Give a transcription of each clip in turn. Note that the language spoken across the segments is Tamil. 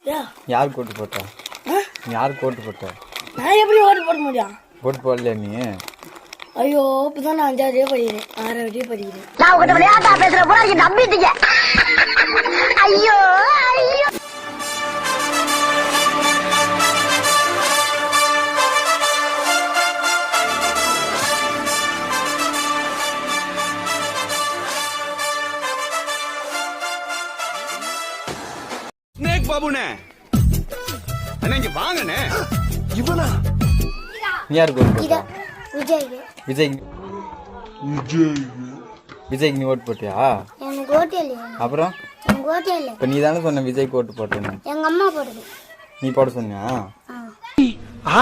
யார் கோட்டு போட்டா? யார் கோட்டு போட்டா? நான் எப்படி ஓட்டு போட முடியும்? கோட்டு போடலையா நீ? ஐயோ இப்பதான் நான் 5ஆவது படிக்கிறேன், 6ஆவது படிக்கிறேன். நான் உங்ககிட்ட விளையாட்டா பேசுற போல நீங்க நம்பிட்டீங்க. ஐயோ ஐயோ. ஸ்னேக் பாபுனே அண்ணா இங்க வாங்கண்ணே. இவனா? நீ யார் கோட்டு போட்டா? விஜய். விஜய்க்கு நீ ஓட்டு போட்டியா? எனக்கு ஓட்டு இல்லையா? அப்புறம் எனக்கு ஓட்டு இல்லை. இப்ப நீ தானே சொன்ன விஜய்க்கு ஓட்டு போட்டேன்னு. எங்க அம்மா போடுது. நீ போட சொன்னியா?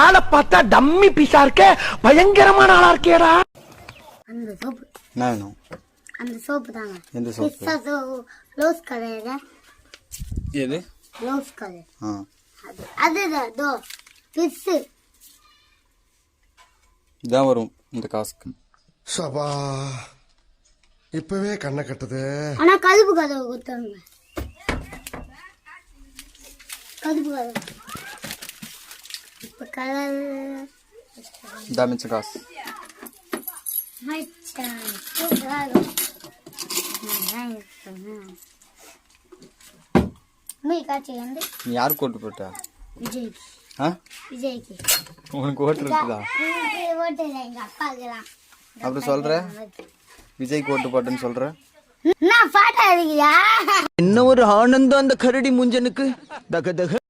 ஆளை பார்த்தா டம்மி பீஸா இருக்க, பயங்கரமான ஆளா இருக்கேடா. அந்த சோப்பு. என்ன வேணும்? அந்த சோப்பு தாங்க. எந்த சோப்பு? Rose colour. எது? Rose colour. அதுதான் தோ பிஸ் இதான் வரும் இந்த காசுக்கு. சபா இப்பவே கண்ணை கட்டுது. ஆனா கதுப்பு கதவை கொடுத்தாங்க. கதுப்பு கதவு இப்ப கலர் இதான் மிச்ச காசு. நீ யாருக்கு கோட்டு போட்டா? விஜய்க்கு. விஜய்க்கு உனக்கு ஓட்டு இருக்குதா? ஓட்டு இல்லை, எங்க அப்பாக்குலாம். அப்புறம் சொல்ற விஜய்க்கு ஓட்டு போட்டேன்னு சொல்ற. நான் பாட்டா இருக்கியா? என்ன ஒரு ஆனந்தம் அந்த கரடி முஞ்சனுக்கு. தக தக.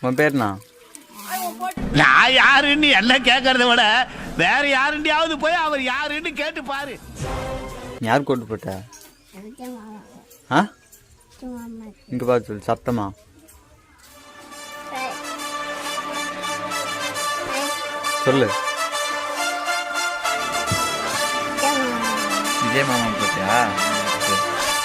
உன் பேர்னா? நான் யாருன்னு எல்லாம் கேட்கறத விட வேற யாருண்டியாவது போய் அவர் யாருன்னு கேட்டு பாரு. நீ யாருக்கு ஓட்டு போட்ட? இங்க பார்த்து சொல்லு சத்தமா. சொல்லு. விஜய் மாமா போட்டியா?